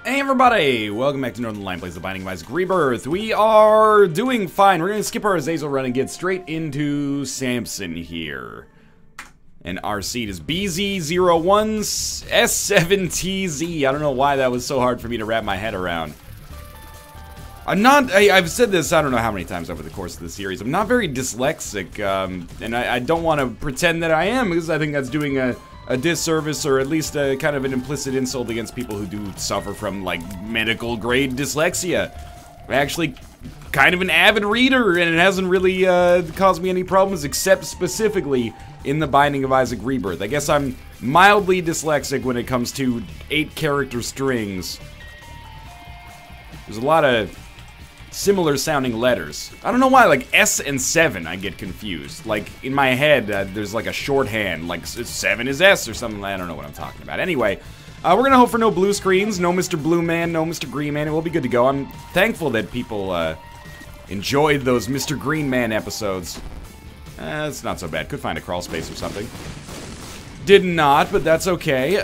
Hey everybody! Welcome back to Northern Lion Plays The Binding of Isaac Rebirth. We are doing fine. We're going to skip our Azazel run and get straight into Samson here. And our seed is BZ01S7TZ. I don't know why that was so hard for me to wrap my head around. I've said this I don't know how many times over the course of the series. I'm not very dyslexic, and I don't want to pretend that I am, because I think that's doing a disservice, or at least a kind of an implicit insult against people who do suffer from, like, medical grade dyslexia. I'm actually kind of an avid reader, and it hasn't really caused me any problems, except specifically in The Binding of Isaac Rebirth. I guess I'm mildly dyslexic when it comes to 8-character strings. There's a lot of similar sounding letters. I don't know why, like S and 7 I get confused. Like in my head there's like a shorthand, like 7 is S or something. I don't know what I'm talking about. Anyway, we're gonna hope for no blue screens, no Mr. Blue Man, no Mr. Green Man, and we'll be good to go. I'm thankful that people enjoyed those Mr. Green Man episodes. It's not so bad. Could find a crawl space or something. Did not, but that's okay.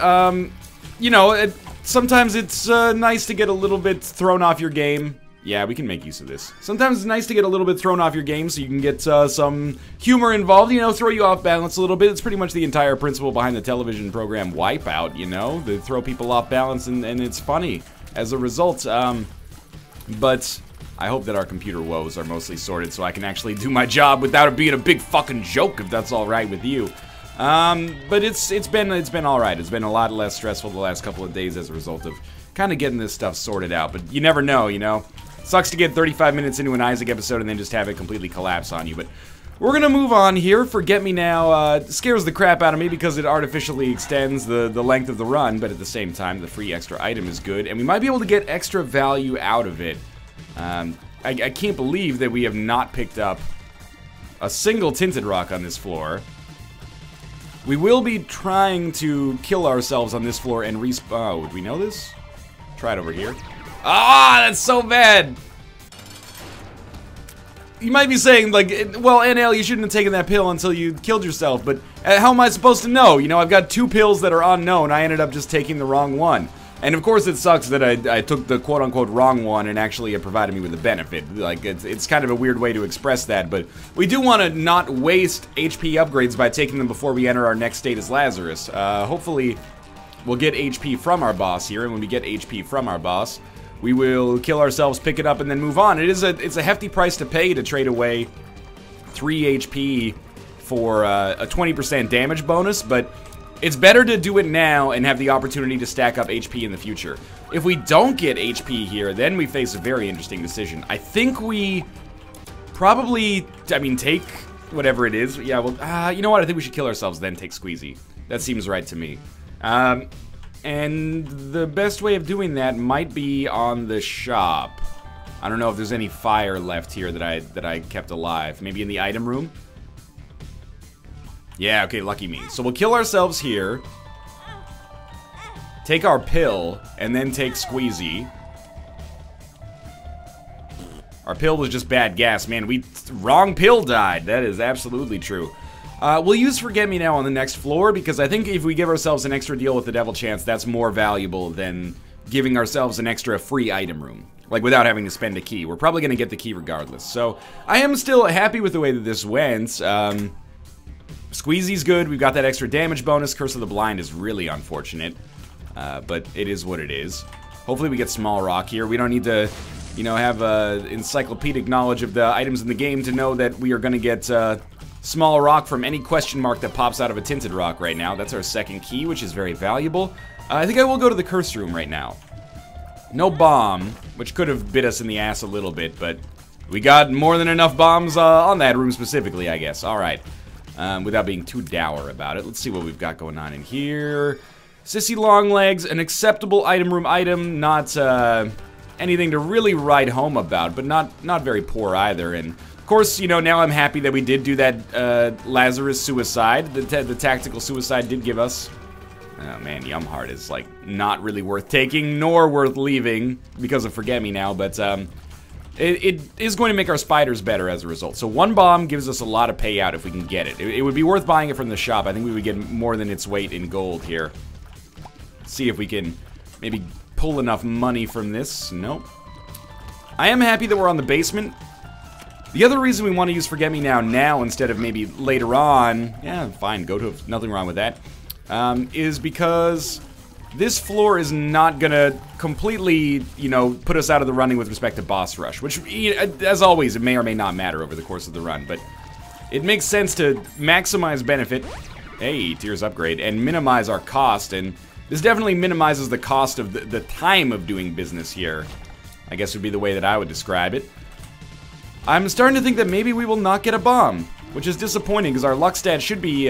You know, sometimes it's nice to get a little bit thrown off your game. Yeah, we can make use of this. Sometimes it's nice to get a little bit thrown off your game so you can get some humor involved, you know, throw you off balance a little bit. It's pretty much the entire principle behind the television program Wipeout, you know? They throw people off balance and it's funny as a result. But I hope that our computer woes are mostly sorted so I can actually do my job without it being a big fucking joke, if that's alright with you. But it's been alright. It's been a lot less stressful the last couple of days as a result of kind of getting this stuff sorted out. But you never know, you know? Sucks to get 35 minutes into an Isaac episode and then just have it completely collapse on you, but we're gonna move on here. Forget Me Now scares the crap out of me because it artificially extends the length of the run, but at the same time, the free extra item is good, and we might be able to get extra value out of it. I can't believe that we have not picked up a single tinted rock on this floor. We will be trying to kill ourselves on this floor and respawn. Oh, would we know this? Try it over here. Ah, that's so bad! You might be saying, like, well, NL, you shouldn't have taken that pill until you killed yourself, but how am I supposed to know? You know, I've got 2 pills that are unknown. I ended up just taking the wrong one. And of course it sucks that I took the quote-unquote wrong one and actually it provided me with a benefit. Like, it's kind of a weird way to express that, but we do want to not waste HP upgrades by taking them before we enter our next state as Lazarus. Hopefully we'll get HP from our boss here, and when we get HP from our boss, we will kill ourselves, pick it up, and then move on. It's a hefty price to pay to trade away 3 HP for a 20% damage bonus, but it's better to do it now and have the opportunity to stack up HP in the future. If we don't get HP here, then we face a very interesting decision. I think we probably, I mean, take whatever it is. Yeah, well, you know what? I think we should kill ourselves, then take Squeezy. That seems right to me. And the best way of doing that might be on the shop. I don't know if there's any fire left here that I kept alive. Maybe in the item room? Yeah, okay, lucky me. So we'll kill ourselves here. Take our pill, and then take Squeezy. Our pill was just bad gas, man. Wrong pill died. That is absolutely true. We'll use Forget Me Now on the next floor, because I think if we give ourselves an extra deal with the Devil Chance, that's more valuable than giving ourselves an extra free item room. Like, without having to spend a key. We're probably going to get the key regardless. So, I am still happy with the way that this went. Squeezy's good. We've got that extra damage bonus. Curse of the Blind is really unfortunate. But it is what it is. Hopefully we get Small Rock here. We don't need to, you know, have encyclopedic knowledge of the items in the game to know that we are going to get Small Rock from any question mark that pops out of a tinted rock right now. That's our second key, which is very valuable. I think I will go to the curse room right now. No bomb, which could have bit us in the ass a little bit, but we got more than enough bombs on that room specifically, I guess. Alright. Without being too dour about it. Let's see what we've got going on in here. Sissy Longlegs, an acceptable item room item. Not anything to really write home about, but not very poor either. And of course, you know, now I'm happy that we did do that Lazarus suicide. The tactical suicide did give us... Oh man, Yumheart is, like, not really worth taking, nor worth leaving because of Forget Me Now, but it is going to make our spiders better as a result. So 1 bomb gives us a lot of payout if we can get it. It would be worth buying it from the shop. I think we would get more than its weight in gold here. See if we can maybe pull enough money from this. Nope. I am happy that we're on the basement. The other reason we want to use Forget Me now instead of maybe later on, yeah, fine, go to nothing wrong with that, is because this floor is not gonna completely, you know, put us out of the running with respect to boss rush, which, as always, it may or may not matter over the course of the run, but it makes sense to maximize benefit, hey, tiers upgrade, and minimize our cost, and this definitely minimizes the cost of the time of doing business here, I guess would be the way that I would describe it. I'm starting to think that maybe we will not get a bomb, which is disappointing because our luck stat should be,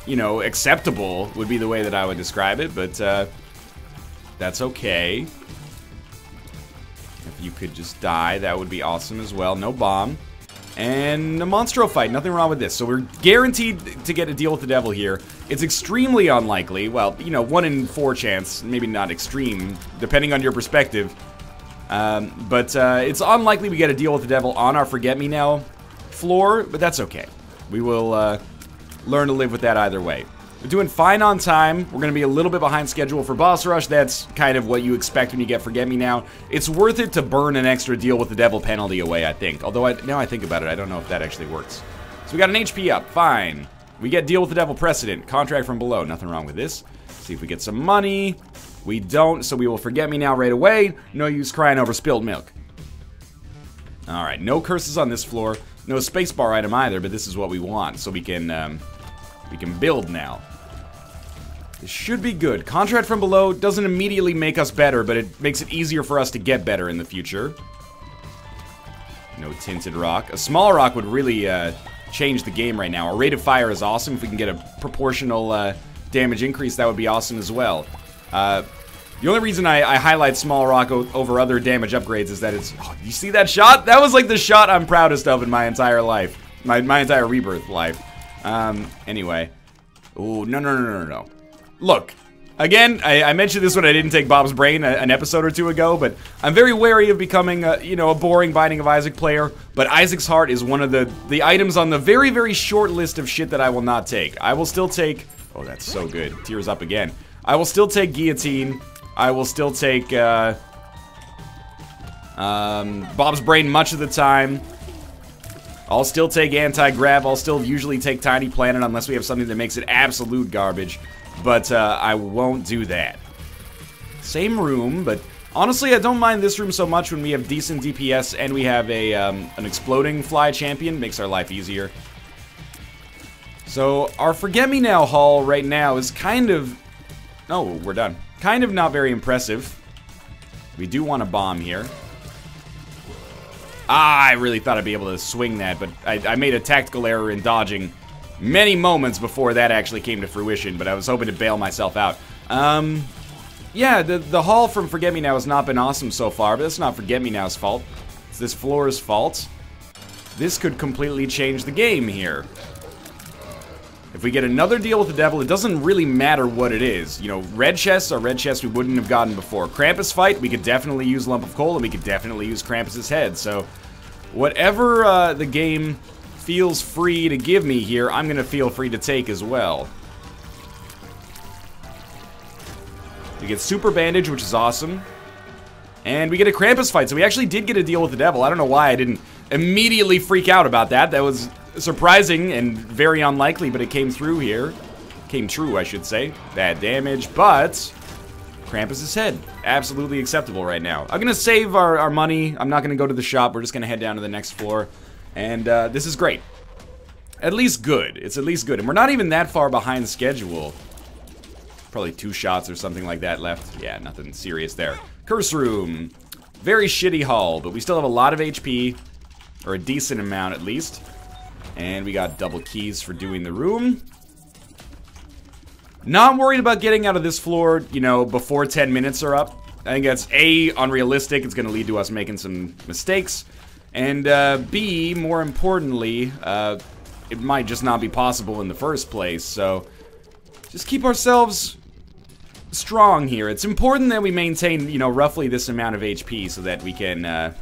you know, acceptable would be the way that I would describe it, but that's okay. If you could just die, that would be awesome as well. No bomb. And a Monstro fight, nothing wrong with this. So we're guaranteed to get a deal with the devil here. It's extremely unlikely, well, you know, 1 in 4 chance, maybe not extreme, depending on your perspective. But it's unlikely we get a deal with the devil on our Forget Me Now floor, but that's okay. We will learn to live with that either way. We're doing fine on time. We're going to be a little bit behind schedule for boss rush. That's kind of what you expect when you get Forget Me Now. It's worth it to burn an extra deal with the devil penalty away, I think. Although, now I think about it, I don't know if that actually works. So we got an HP up. Fine. We get deal with the devil precedent. Contract from below. Nothing wrong with this. See if we get some money. We don't, so we will Forget Me Now right away. No use crying over spilled milk. Alright, no curses on this floor. No spacebar item either, but this is what we want, so we can build now. This should be good. Contract from below doesn't immediately make us better, but it makes it easier for us to get better in the future. No tinted rock. A small rock would really change the game right now. Our rate of fire is awesome. If we can get a proportional damage increase, that would be awesome as well. The only reason I highlight small rock over other damage upgrades is that it's... Oh, you see that shot? That was like the shot I'm proudest of in my entire life. My entire Rebirth life. Anyway. Ooh, no. Look, again, I mentioned this when I didn't take Bob's Brain an episode or two ago, but I'm very wary of becoming, you know, a boring Binding of Isaac player, but Isaac's Heart is one of the items on the very, very short list of shit that I will not take. I will still take... Oh, that's so good. Tears up again. I will still take Guillotine. I will still take Bob's Brain much of the time. I'll still take Anti-Grav. I'll still usually take Tiny Planet unless we have something that makes it absolute garbage. But I won't do that. Same room, but honestly I don't mind this room so much when we have decent DPS and we have a an exploding fly champion. Makes our life easier. So our Forget Me Now haul right now is kind of... Oh, we're done. Kind of not very impressive. We do want a bomb here. Ah, I really thought I'd be able to swing that, but I made a tactical error in dodging many moments before that actually came to fruition, but I was hoping to bail myself out. Yeah, the haul from Forget Me Now has not been awesome so far, but that's not Forget Me Now's fault. It's this floor's fault. This could completely change the game here. If we get another deal with the devil, it doesn't really matter what it is. You know, red chests are red chests we wouldn't have gotten before. Krampus fight, we could definitely use Lump of Coal, and we could definitely use Krampus's head. So, whatever the game feels free to give me here, I'm going to feel free to take as well. We get Super Bandage, which is awesome. And we get a Krampus fight, so we actually did get a deal with the devil. I don't know why I didn't immediately freak out about that. That was surprising and very unlikely, but it came through here. Came true, I should say. Bad damage, but Krampus's head. Absolutely acceptable right now. I'm gonna save our money. I'm not gonna go to the shop. We're just gonna head down to the next floor. And this is great. At least good. It's at least good. And we're not even that far behind schedule. Probably 2 shots or something like that left. Yeah, nothing serious there. Curse Room. Very shitty haul, but we still have a lot of HP. Or a decent amount, at least. And we got double keys for doing the room. Not worried about getting out of this floor, you know, before 10 minutes are up. I think that's A, unrealistic. It's going to lead to us making some mistakes. And B, more importantly, it might just not be possible in the first place. So just keep ourselves strong here. It's important that we maintain, you know, roughly this amount of HP so that we can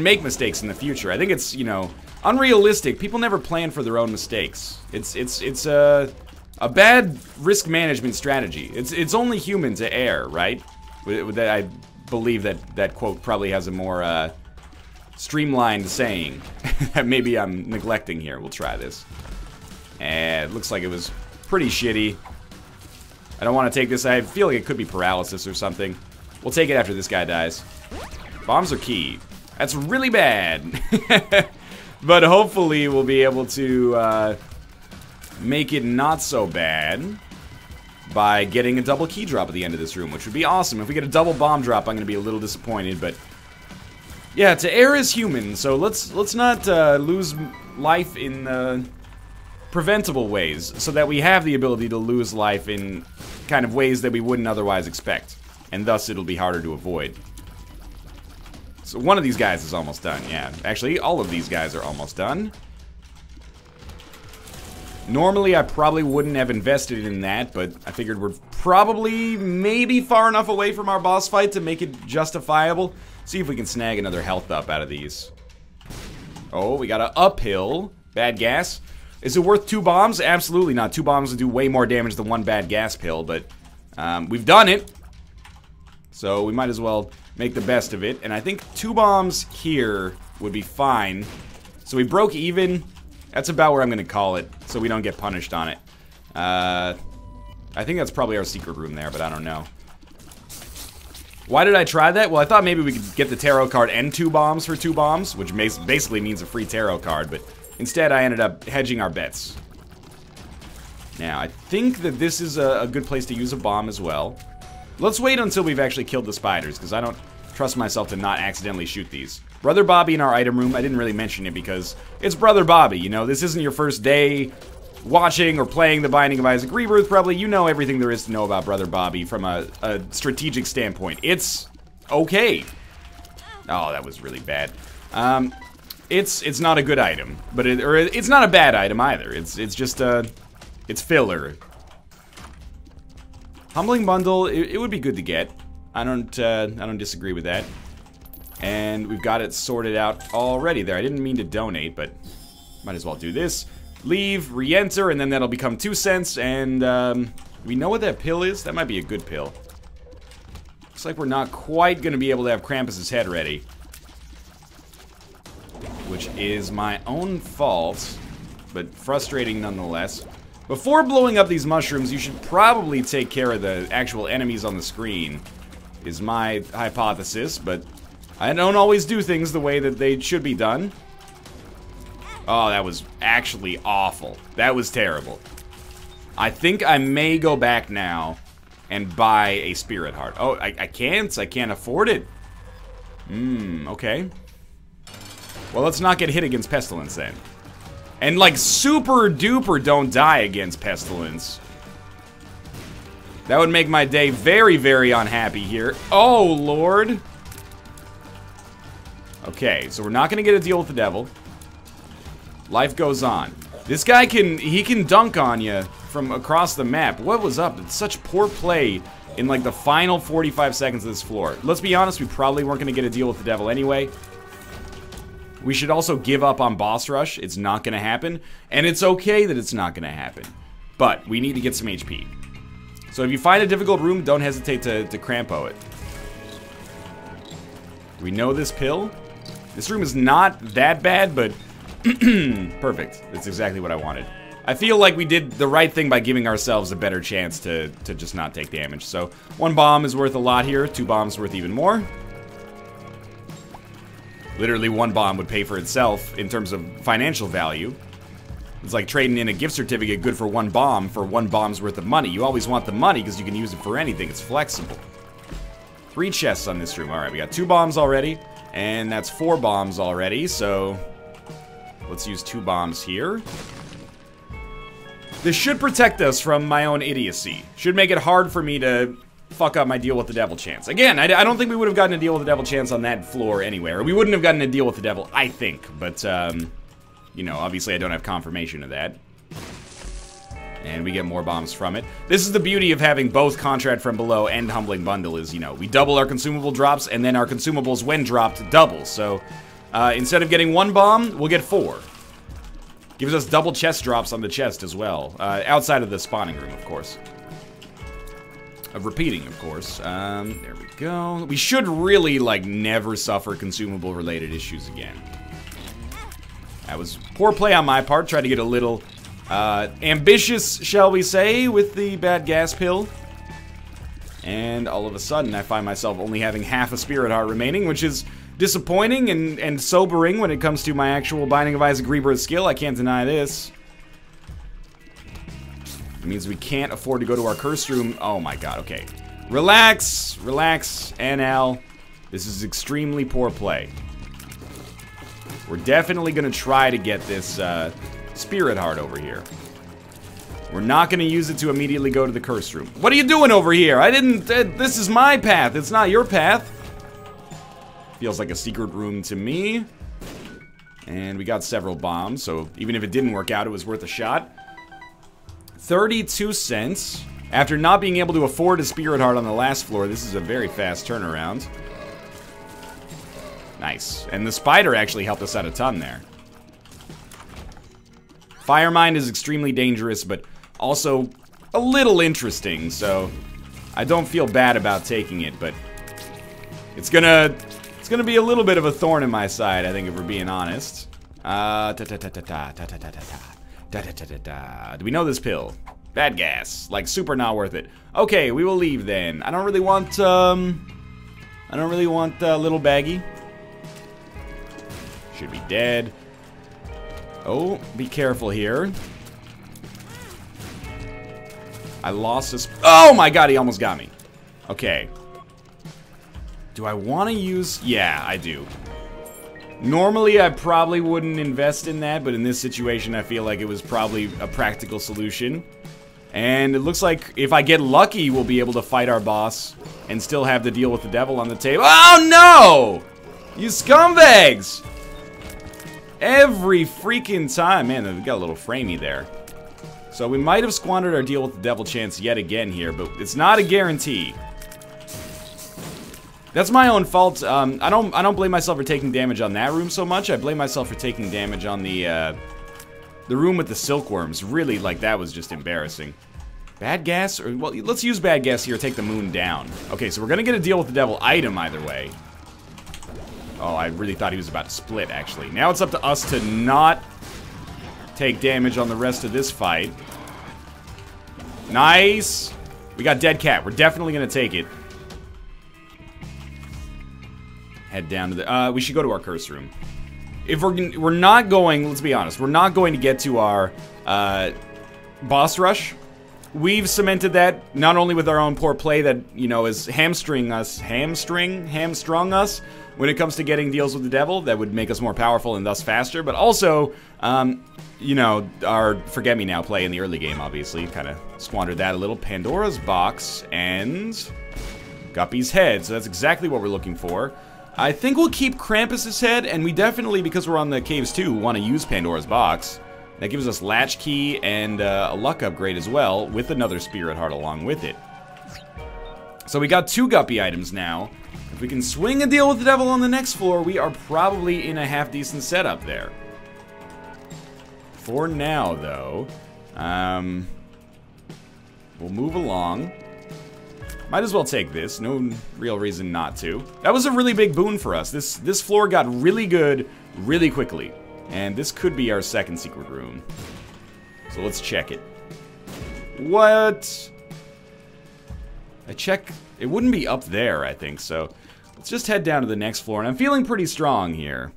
make mistakes in the future. I think it's, you know, unrealistic. People never plan for their own mistakes. It's a bad risk management strategy. It's only human to err, right? I believe that quote probably has a more streamlined saying that maybe I'm neglecting here. We'll try this. And it looks like it was pretty shitty. I don't want to take this. I feel like it could be paralysis or something. We'll take it after this guy dies. Bombs are key. That's really bad. But hopefully we'll be able to make it not so bad by getting a double key drop at the end of this room, which would be awesome. If we get a double bomb drop, I'm going to be a little disappointed, but yeah, to err is human, so let's not lose life in preventable ways, so that we have the ability to lose life in kind of ways that we wouldn't otherwise expect, and thus it'll be harder to avoid. So one of these guys is almost done, yeah. Actually, all of these guys are almost done. Normally, I probably wouldn't have invested in that, but I figured we're probably maybe far enough away from our boss fight to make it justifiable. See if we can snag another health up out of these. Oh, we got an uphill. Bad gas. Is it worth 2 bombs? Absolutely not. 2 bombs would do way more damage than 1 bad gas pill, but we've done it. So we might as well make the best of it. And I think 2 bombs here would be fine. So we broke even. That's about where I'm going to call it, so we don't get punished on it. I think that's probably our secret room there, but I don't know. Why did I try that? Well, I thought maybe we could get the tarot card and 2 bombs for 2 bombs, which basically means a free tarot card, but instead I ended up hedging our bets. Now, I think that this is a good place to use a bomb as well. Let's wait until we've actually killed the spiders, because I don't trust myself to not accidentally shoot these. Brother Bobby in our item room, I didn't really mention it because it's Brother Bobby, you know? This isn't your first day watching or playing The Binding of Isaac Rebirth, probably. You know everything there is to know about Brother Bobby from a strategic standpoint. It's okay. Oh, that was really bad. It's not a good item, but it's not a bad item either. It's just it's filler. Humbling bundle, it would be good to get. I don't disagree with that. And we've got it sorted out already there. I didn't mean to donate, but might as well do this. Leave, re-enter, and then that'll become 2 cents. And we know what that pill is? That might be a good pill. Looks like we're not quite going to be able to have Krampus's head ready. Which is my own fault, but frustrating nonetheless. Before blowing up these mushrooms, you should probably take care of the actual enemies on the screen, is my hypothesis, but I don't always do things the way that they should be done. Oh, that was actually awful. That was terrible. I think I may go back now and buy a spirit heart. Oh, I can't. I can't afford it. Okay. Well, let's not get hit against Pestilence then. And like super duper don't die against Pestilence. That would make my day very, very unhappy here. Oh, Lord. Okay, so we're not gonna get a deal with the devil. Life goes on. This guy he can dunk on you from across the map. What was up? It's such poor play in like the final 45 seconds of this floor. Let's be honest, we probably weren't gonna get a deal with the devil anyway. We should also give up on boss rush. It's not gonna happen. And it's okay that it's not gonna happen. But we need to get some HP. So if you find a difficult room, don't hesitate to Crampo it. Do we know this pill? This room is not that bad, but perfect. That's exactly what I wanted. I feel like we did the right thing by giving ourselves a better chance to just not take damage. So 1 bomb is worth a lot here. 2 bombs worth even more. Literally 1 bomb would pay for itself in terms of financial value. It's like trading in a gift certificate good for 1 bomb for 1 bomb's worth of money. You always want the money because you can use it for anything. It's flexible. 3 chests on this room. Alright, we got 2 bombs already. And that's 4 bombs already, so let's use 2 bombs here. This should protect us from my own idiocy. Should make it hard for me to fuck up my deal with the devil chance. Again, I don't think we would have gotten a deal with the devil chance on that floor anywhere. We wouldn't have gotten a deal with the devil, I think. But, you know, obviously I don't have confirmation of that. And we get more bombs from it. This is the beauty of having both Contract from Below and Humbling Bundle is, you know, we double our consumable drops, and then our consumables, when dropped, double. So, instead of getting 1 bomb, we'll get 4. Gives us double chest drops on the chest as well. Outside of the spawning room, of course. Of repeating, of course. There we go. We should really, like, never suffer consumable-related issues again. That was poor play on my part. Tried to get a little ambitious, shall we say, with the bad gas pill. And all of a sudden, I find myself only having half a spirit heart remaining, which is disappointing and sobering when it comes to my actual Binding of Isaac Rebirth skill. I can't deny this. It means we can't afford to go to our curse room. Oh my god, okay. Relax, relax, NL. This is extremely poor play. We're definitely gonna try to get this spirit heart over here. We're not gonna use it to immediately go to the curse room. What are you doing over here? I didn't, this is my path, it's not your path. Feels like a secret room to me. And we got several bombs, so even if it didn't work out, it was worth a shot. 32 cents. After not being able to afford a spirit heart on the last floor, this is a very fast turnaround. Nice. And the spider actually helped us out a ton there. Fire Mine is extremely dangerous, but also a little interesting, so I don't feel bad about taking it, but it's gonna be a little bit of a thorn in my side, I think, if we're being honest. Do we know this pill? Bad gas. Like, super not worth it. Okay, we will leave then. I don't really want little baggy. Should be dead. Oh, be careful here. I lost this. Oh my god, he almost got me. Okay. Do I want to use? Yeah, I do. Normally, I probably wouldn't invest in that, but in this situation, I feel like it was probably a practical solution. And it looks like if I get lucky, we'll be able to fight our boss and still have to deal with the devil on the table. Oh no! You scumbags! Every freaking time. Man, we got a little framey there. So we might have squandered our deal with the devil chance yet again here, but it's not a guarantee. That's my own fault. I don't blame myself for taking damage on that room so much. I blame myself for taking damage on the room with the silkworms. Really, like, that was just embarrassing. Bad gas? Or, well, let's use bad gas here, take the moon down. Okay, so we're gonna get a deal with the devil item either way. Oh, I really thought he was about to split, actually. Now it's up to us to not take damage on the rest of this fight. Nice! We got dead cat. We're definitely gonna take it. Head down to the... we should go to our curse room. If we're not going... Let's be honest. We're not going to get to our boss rush. We've cemented that not only with our own poor play that, you know, is hamstrung us when it comes to getting deals with the devil that would make us more powerful and thus faster, but also, you know, our forget-me-now play in the early game, obviously. Kind of squandered that a little. Pandora's box and Guppy's head. So that's exactly what we're looking for. I think we'll keep Krampus's head, and we definitely, because we're on the caves too, want to use Pandora's box. That gives us latchkey and a luck upgrade as well, with another spirit heart along with it. So we got 2 Guppy items now. If we can swing a deal with the devil on the next floor, we are probably in a half-decent setup there. For now, though, we'll move along. Might as well take this. No real reason not to. That was a really big boon for us. This floor got really good really quickly. And this could be our second secret room. So let's check it. What? I check... It wouldn't be up there, I think, so... Let's just head down to the next floor, and I'm feeling pretty strong here.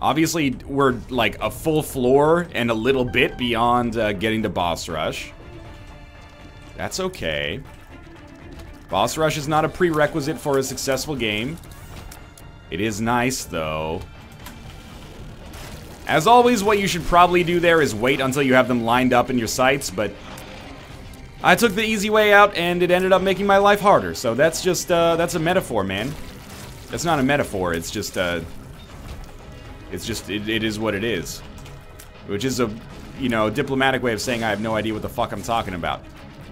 Obviously, we're like a full floor and a little bit beyond getting to boss rush. That's okay. Boss rush is not a prerequisite for a successful game. It is nice, though. As always, what you should probably do there is wait until you have them lined up in your sights, but I took the easy way out, and it ended up making my life harder. So that's just, that's a metaphor, man. That's not a metaphor, it's just, it is what it is. Which is a, you know, diplomatic way of saying I have no idea what the fuck I'm talking about.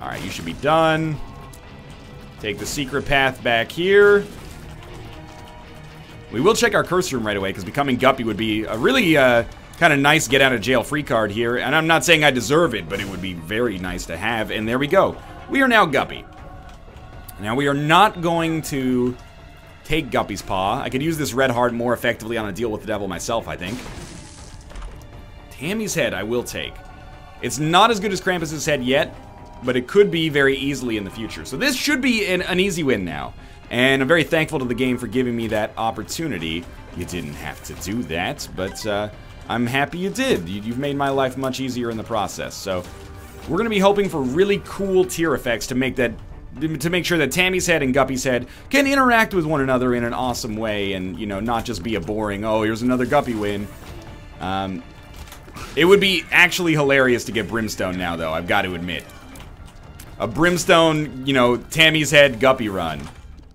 Alright, you should be done. Take the secret path back here. We will check our curse room right away, because becoming Guppy would be a really Kind of nice get out of jail free card here. And I'm not saying I deserve it, but it would be very nice to have. And there we go. We are now Guppy. Now we are not going to take Guppy's Paw. I could use this red heart more effectively on a deal with the devil myself, I think. Tammy's head I will take. It's not as good as Krampus's head yet, but it could be very easily in the future. So this should be an easy win now. And I'm very thankful to the game for giving me that opportunity. You didn't have to do that, but I'm happy you did. You've made my life much easier in the process. So we're going to be hoping for really cool tier effects to make sure that Tammy's head and Guppy's head can interact with one another in an awesome way and, you know, not just be a boring, oh, here's another Guppy win. It would be actually hilarious to get Brimstone now, though, I've got to admit. A Brimstone, you know, Tammy's head Guppy run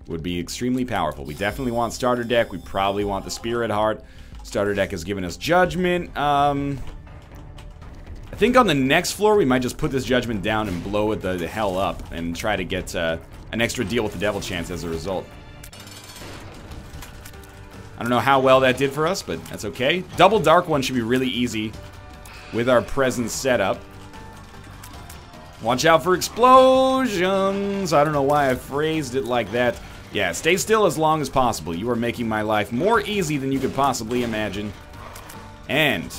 would be extremely powerful. We definitely want starter deck. We probably want the Spirit Heart. Starter deck has given us Judgment. I think on the next floor we might just put this Judgment down and blow it the hell up and try to get an extra deal with the devil chance as a result. I don't know how well that did for us, but that's okay. Double Dark One should be really easy with our present setup. Watch out for explosions. I don't know why I phrased it like that. Yeah, stay still as long as possible. You are making my life more easy than you could possibly imagine. And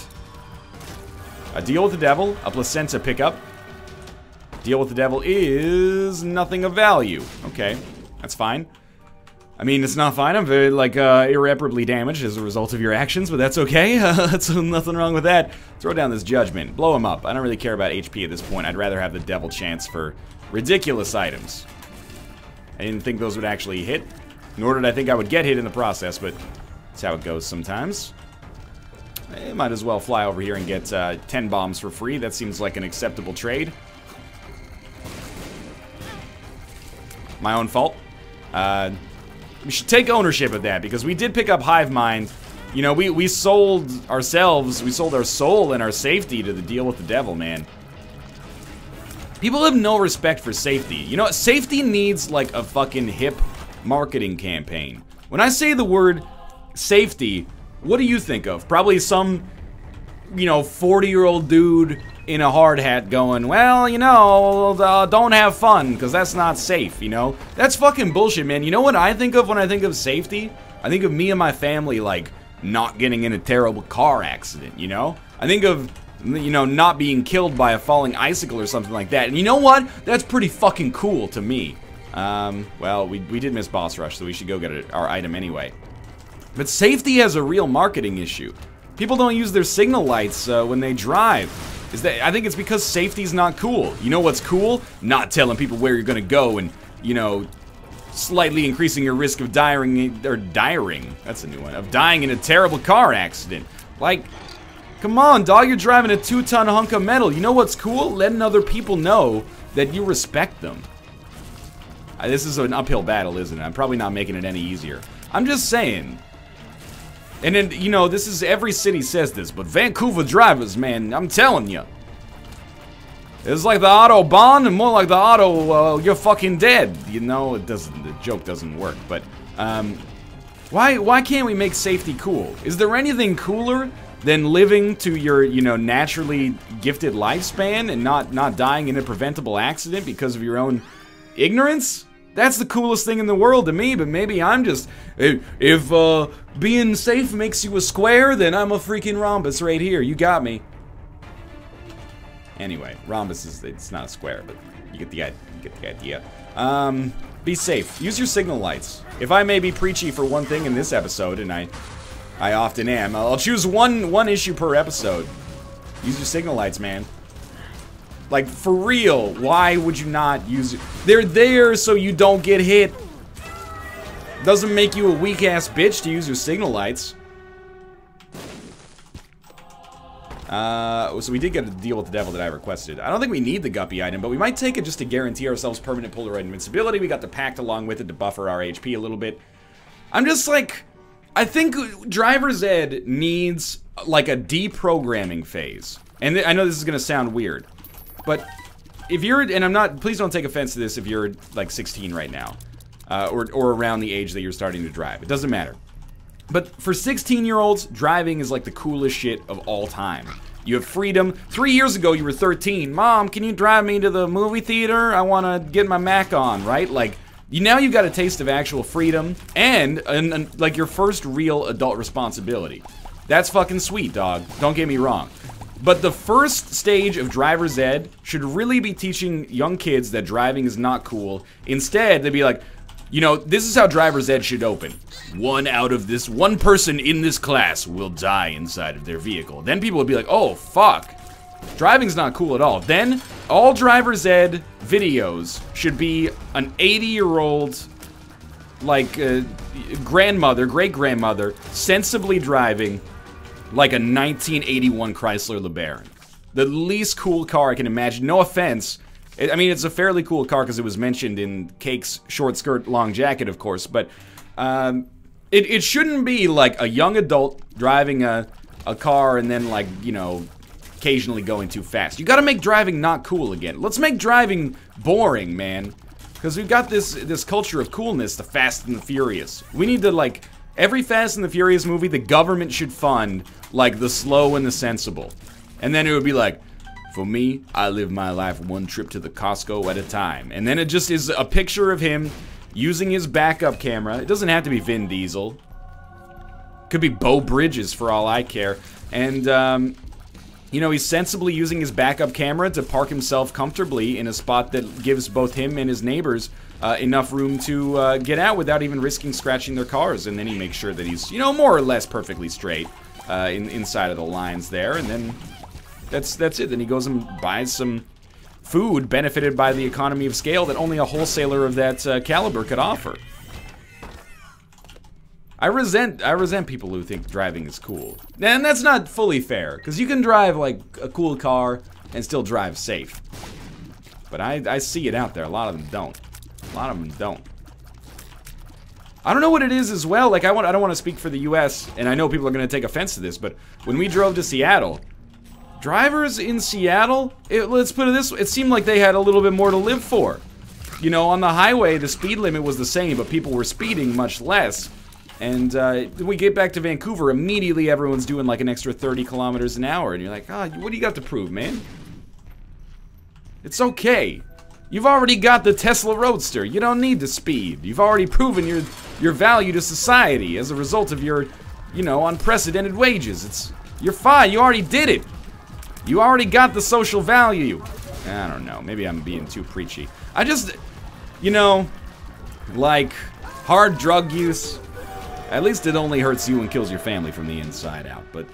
a deal with the devil, a placenta pickup. Deal with the devil is nothing of value. Okay, that's fine. I mean, it's not fine. I'm very, like, irreparably damaged as a result of your actions, but that's okay. That's nothing wrong with that. Throw down this Judgment. Blow him up. I don't really care about HP at this point. I'd rather have the devil chance for ridiculous items. I didn't think those would actually hit, nor did I think I would get hit in the process, but that's how it goes sometimes. I might as well fly over here and get 10 bombs for free. That seems like an acceptable trade. My own fault. We should take ownership of that, because we did pick up Hive Mind. You know, we sold ourselves, we sold our soul and our safety to the deal with the devil, man. People have no respect for safety. You know, safety needs like a fucking hip marketing campaign. When I say the word safety, what do you think of? Probably some, you know, 40-year-old dude in a hard hat going, well, you know, don't have fun, because that's not safe, you know? That's fucking bullshit, man. You know what I think of when I think of safety? I think of me and my family, like, not getting in a terrible car accident, you know? I think of, you know, not being killed by a falling icicle or something like that. And you know what? That's pretty fucking cool to me. Well, we did miss boss rush, so we should go get our item anyway. But safety has a real marketing issue. People don't use their signal lights when they drive. I think it's because safety's not cool. You know what's cool? Not telling people where you're gonna go and, you know, slightly increasing your risk of dying, that's a new one, of dying in a terrible car accident. Like, come on, dog, you're driving a 2-ton hunk of metal. You know what's cool? Letting other people know that you respect them. This is an uphill battle, isn't it? I'm probably not making it any easier. I'm just saying. And then, you know, this is, every city says this, but Vancouver drivers, man, I'm telling you. It's like the Autobahn and more like the auto, you're fucking dead. You know, it doesn't, the joke doesn't work, but, why can't we make safety cool? Is there anything cooler than living to your, you know, naturally gifted lifespan and not dying in a preventable accident because of your own ignorance? That's the coolest thing in the world to me, but maybe I'm just, if being safe makes you a square, then I'm a freaking rhombus right here. You got me. Anyway, rhombus is, it's not a square, but you get the idea. Be safe. Use your signal lights. If I may be preachy for one thing in this episode, and I often am, I'll choose one issue per episode. Use your signal lights, man. Like, for real, why would you not use it? They're there so you don't get hit. Doesn't make you a weak-ass bitch to use your signal lights. So we did get a deal with the devil that I requested. I don't think we need the Guppy item, but we might take it just to guarantee ourselves permanent Polaroid invincibility. We got the pact along with it to buffer our HP a little bit. I'm just like, I think Driver's Ed needs, like, a deprogramming phase. And I know this is gonna sound weird, but if you're, and I'm not, please don't take offense to this if you're like 16 right now, or around the age that you're starting to drive. It doesn't matter. But for 16-year-olds, driving is like the coolest shit of all time. You have freedom. 3 years ago, you were 13. Mom, can you drive me to the movie theater? I want to get my Mac on, right? Like, now you've got a taste of actual freedom and like your first real adult responsibility. That's fucking sweet, dog. Don't get me wrong. But the first stage of driver's ed should really be teaching young kids that driving is not cool. Instead, they'd be like, you know, this is how driver's ed should open. One person in this class will die inside of their vehicle. Then people would be like, oh, fuck. Driving's not cool at all. Then, all driver's ed videos should be an 80-year-old, like, grandmother, great-grandmother, sensibly driving like a 1981 Chrysler LeBaron. The least cool car I can imagine. No offense. I mean, it's a fairly cool car because it was mentioned in Cake's short skirt, long jacket, of course, but it shouldn't be like a young adult driving a car and then, like, you know, occasionally going too fast. You gotta make driving not cool again. Let's make driving boring, man. Because we've got this culture of coolness, the Fast and the Furious. We need to, like, every Fast and the Furious movie, the government should fund, like, the slow and the sensible. And then it would be like, for me, I live my life one trip to the Costco at a time. And then it just is a picture of him using his backup camera. It doesn't have to be Vin Diesel. Could be Beau Bridges for all I care. And, you know, he's sensibly using his backup camera to park himself comfortably in a spot that gives both him and his neighbors enough room to get out without even risking scratching their cars. And then he makes sure that he's, you know, more or less perfectly straight inside of the lines there. And then that's it. Then he goes and buys some food benefited by the economy of scale that only a wholesaler of that caliber could offer. I resent people who think driving is cool. And that's not fully fair, because you can drive, like, a cool car and still drive safe. But I see it out there. A lot of them don't. A lot of them don't. I don't know what it is as well. Like, I don't want to speak for the US, and I know people are going to take offense to this, but when we drove to Seattle, drivers in Seattle, let's put it this way, it seemed like they had a little bit more to live for. You know, on the highway, the speed limit was the same, but people were speeding much less. And when we get back to Vancouver, immediately everyone's doing like an extra 30 kilometers an hour. And you're like, oh, what do you got to prove, man? It's okay. You've already got the Tesla Roadster. You don't need the speed. You've already proven your value to society as a result of your, you know, unprecedented wages. You're fine. You already did it. You already got the social value. I don't know. Maybe I'm being too preachy. I just, you know, like, hard drug use, at least it only hurts you and kills your family from the inside out. But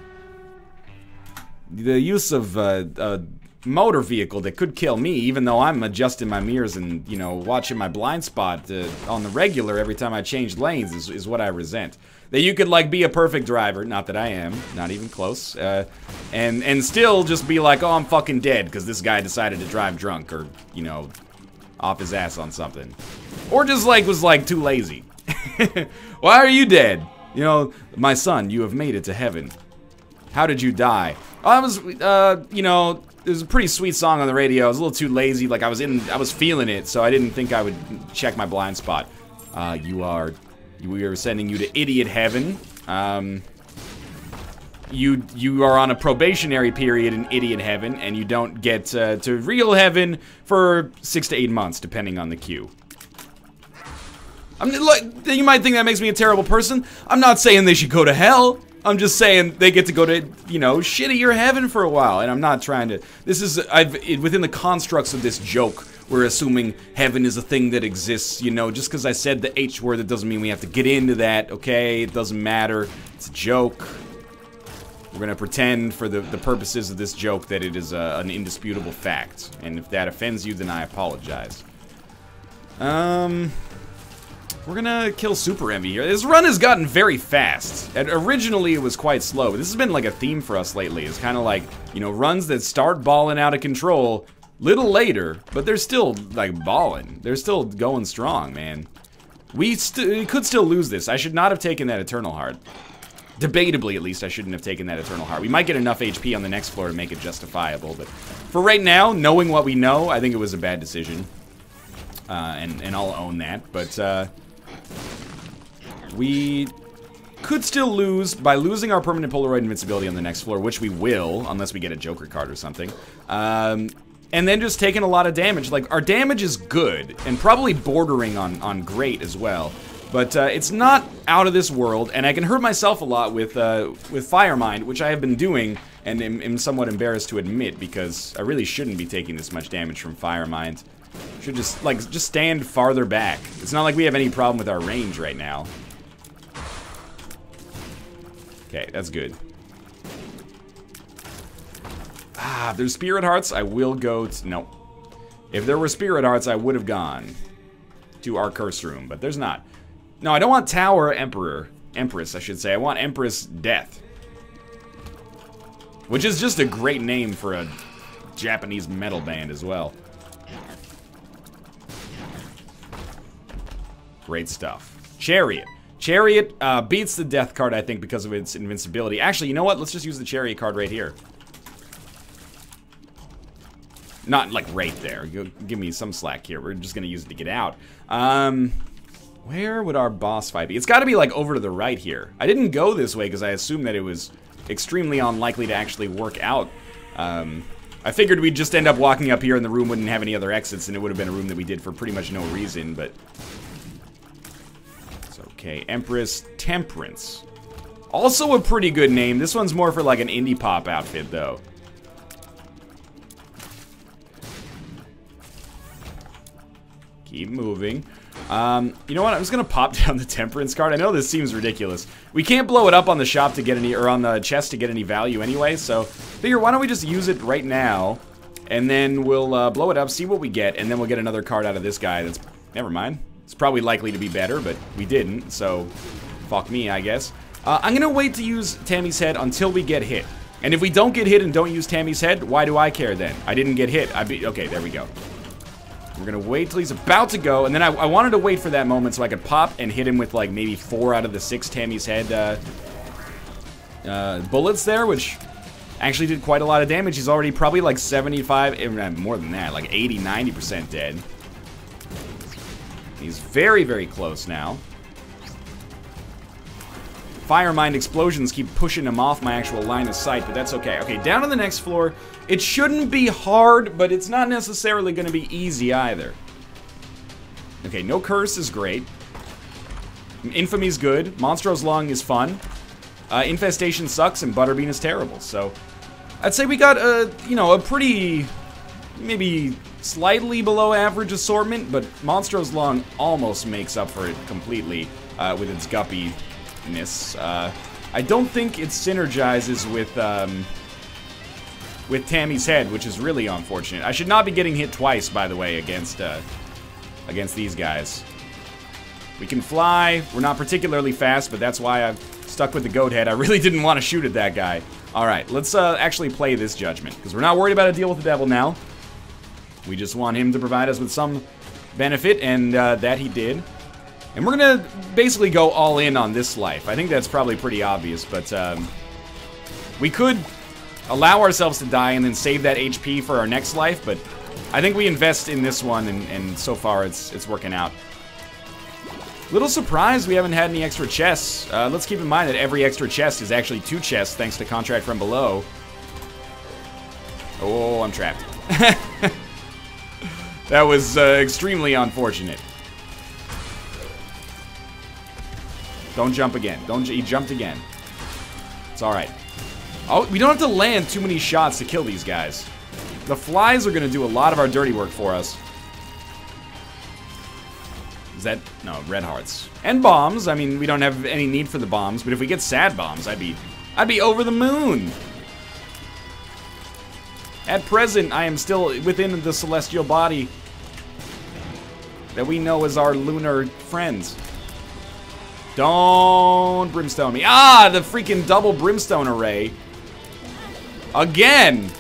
the use of a motor vehicle that could kill me, even though I'm adjusting my mirrors and, you know, watching my blind spot on the regular every time I change lanes is what I resent. That you could, like, be a perfect driver, not that I am, not even close, and still just be like, oh, I'm fucking dead because this guy decided to drive drunk or, you know, off his ass on something. Or just, like, was, like, too lazy. Why are you dead? You know, my son, you have made it to heaven. How did you die? Oh, I was, you know, there's a pretty sweet song on the radio. I was a little too lazy, like I was feeling it, so I didn't think I would check my blind spot. We are sending you to idiot heaven. You are on a probationary period in idiot heaven, and you don't get to real heaven for 6 to 8 months, depending on the queue. Like, you might think that makes me a terrible person. I'm not saying they should go to hell. I'm just saying they get to go to, you know, shittier heaven for a while. And I'm not trying to, this is, within the constructs of this joke, we're assuming heaven is a thing that exists, you know. Just because I said the H word, that doesn't mean we have to get into that, okay? It doesn't matter. It's a joke. We're gonna pretend for the purposes of this joke that it is an indisputable fact. And if that offends you, then I apologize. We're gonna kill Super Envy here. This run has gotten very fast. And originally, it was quite slow. This has been like a theme for us lately. It's kind of like, you know, runs that start balling out of control little later, but they're still, like, balling. They're still going strong, man. We could still lose this. I should not have taken that Eternal Heart. Debatably, at least, I shouldn't have taken that Eternal Heart. We might get enough HP on the next floor to make it justifiable, but for right now, knowing what we know, I think it was a bad decision. And I'll own that, but, we could still lose by losing our permanent Polaroid invincibility on the next floor, which we will, unless we get a Joker card or something. And then just taking a lot of damage. Like, our damage is good, and probably bordering on great as well. But it's not out of this world, and I can hurt myself a lot with Fire Mind, which I have been doing, and am somewhat embarrassed to admit, because I really shouldn't be taking this much damage from Fire Mind. Should just, like, just stand farther back. It's not like we have any problem with our range right now. Okay, that's good. Ah, if there's Spirit Hearts, I will go to... No. If there were Spirit Hearts, I would have gone to our Curse Room, but there's not. No, I don't want Tower Emperor. Empress, I should say. I want Empress Death. Which is just a great name for a Japanese metal band as well. Great stuff. Chariot. Chariot beats the Death card, I think, because of its invincibility. Actually, you know what? Let's just use the Chariot card right here. Not, like, right there. Give me some slack here. We're just going to use it to get out. Where would our boss fight be? It's got to be, like, over to the right here. I didn't go this way because I assumed that it was extremely unlikely to actually work out. I figured we'd just end up walking up here and the room wouldn't have any other exits, and it would have been a room that we did for pretty much no reason, but... It's okay. Empress Temperance. Also a pretty good name. This one's more for, like, an indie pop outfit, though. Keep moving. You know what? I'm just gonna pop down the Temperance card. I know this seems ridiculous. We can't blow it up on the shop to get any, or on the chest to get any value anyway, so figure why don't we just use it right now, and then we'll blow it up, see what we get, and then we'll get another card out of this guy that's, never mind. It's probably likely to be better, but we didn't, so fuck me, I guess. I'm gonna wait to use Tammy's Head until we get hit. And if we don't get hit and don't use Tammy's Head, why do I care then? I didn't get hit. Okay, there we go. We're gonna wait till he's about to go, and then I wanted to wait for that moment so I could pop and hit him with like maybe 4 out of the 6 Tammy's Head bullets there, which actually did quite a lot of damage. He's already probably like 75, more than that, like 80, 90% dead. He's very, very close now. Fire Mind explosions keep pushing him off my actual line of sight, but that's okay. Okay, down on the next floor. It shouldn't be hard, but it's not necessarily going to be easy either. Okay, no curse is great. Infamy's good. Monstro's Lung is fun. Infestation sucks, and Butterbean is terrible. So, I'd say we got a, you know, a pretty, maybe slightly below average assortment, but Monstro's Lung almost makes up for it completely with its guppiness. I don't think it synergizes with Tammy's Head, which is really unfortunate. I should not be getting hit twice, by the way, against these guys. We can fly. We're not particularly fast, but that's why I've stuck with the goat head. I really didn't want to shoot at that guy. All right, let's actually play this judgment, because we're not worried about a deal with the devil now. We just want him to provide us with some benefit, and that he did. And we're gonna basically go all in on this life. I think that's probably pretty obvious, but we could allow ourselves to die and then save that HP for our next life, but I think we invest in this one, and so far it's working out. Little surprised we haven't had any extra chests. Let's keep in mind that every extra chest is actually 2 chests thanks to Contract from Below. Oh, I'm trapped. That was extremely unfortunate. Don't jump again. He jumped again. It's alright. Oh, we don't have to land too many shots to kill these guys. The flies are going to do a lot of our dirty work for us. Is that... no, red hearts. And bombs. I mean, we don't have any need for the bombs, but if we get sad bombs, I'd be over the moon. At present, I am still within the celestial body that we know as our lunar friends. Don't brimstone me. Ah, the freaking double brimstone array. Again!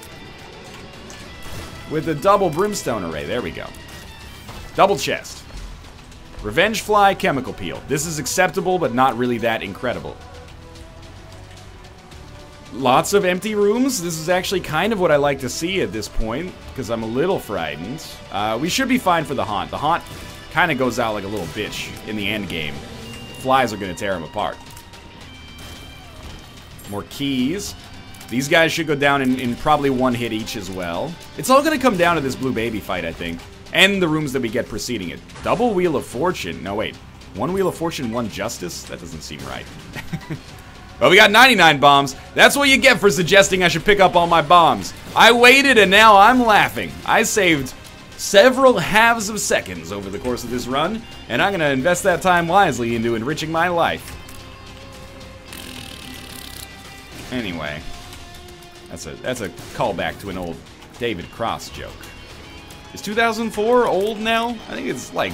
With the double brimstone array. There we go. Double chest. Revenge Fly, Chemical Peel. This is acceptable, but not really that incredible. Lots of empty rooms. This is actually kind of what I like to see at this point, because I'm a little frightened. We should be fine for the Haunt. The Haunt kind of goes out like a little bitch in the end game. Flies are going to tear him apart. More keys. These guys should go down in probably one hit each as well. It's all going to come down to this blue baby fight, I think. And the rooms that we get preceding it. Double Wheel of Fortune. No, wait. One Wheel of Fortune, one Justice? That doesn't seem right. Well, we got 99 bombs. That's what you get for suggesting I should pick up all my bombs. I waited and now I'm laughing. I saved several halves of seconds over the course of this run, and I'm going to invest that time wisely into enriching my life. Anyway, that's a callback to an old David Cross joke. Is 2004 old now? I think it's like...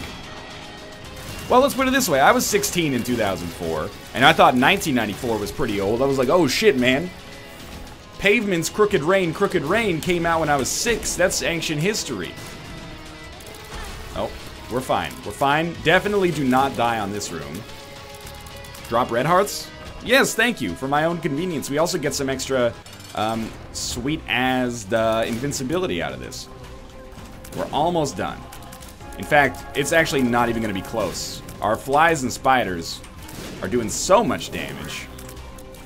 Well, let's put it this way. I was 16 in 2004, and I thought 1994 was pretty old. I was like, oh shit, man. Pavement's Crooked Rain came out when I was 6. That's ancient history. Oh, we're fine. We're fine. Definitely do not die on this room. Drop red hearts? Yes, thank you. For my own convenience. We also get some extra sweet-as invincibility out of this. We're almost done. In fact, it's actually not even going to be close. Our flies and spiders are doing so much damage.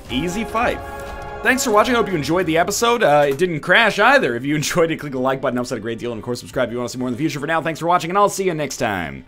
Easy fight. Thanks for watching. I hope you enjoyed the episode. It didn't crash either. If you enjoyed it, click the like button. Helps out a great deal. And of course, subscribe if you want to see more in the future. For now, thanks for watching, and I'll see you next time.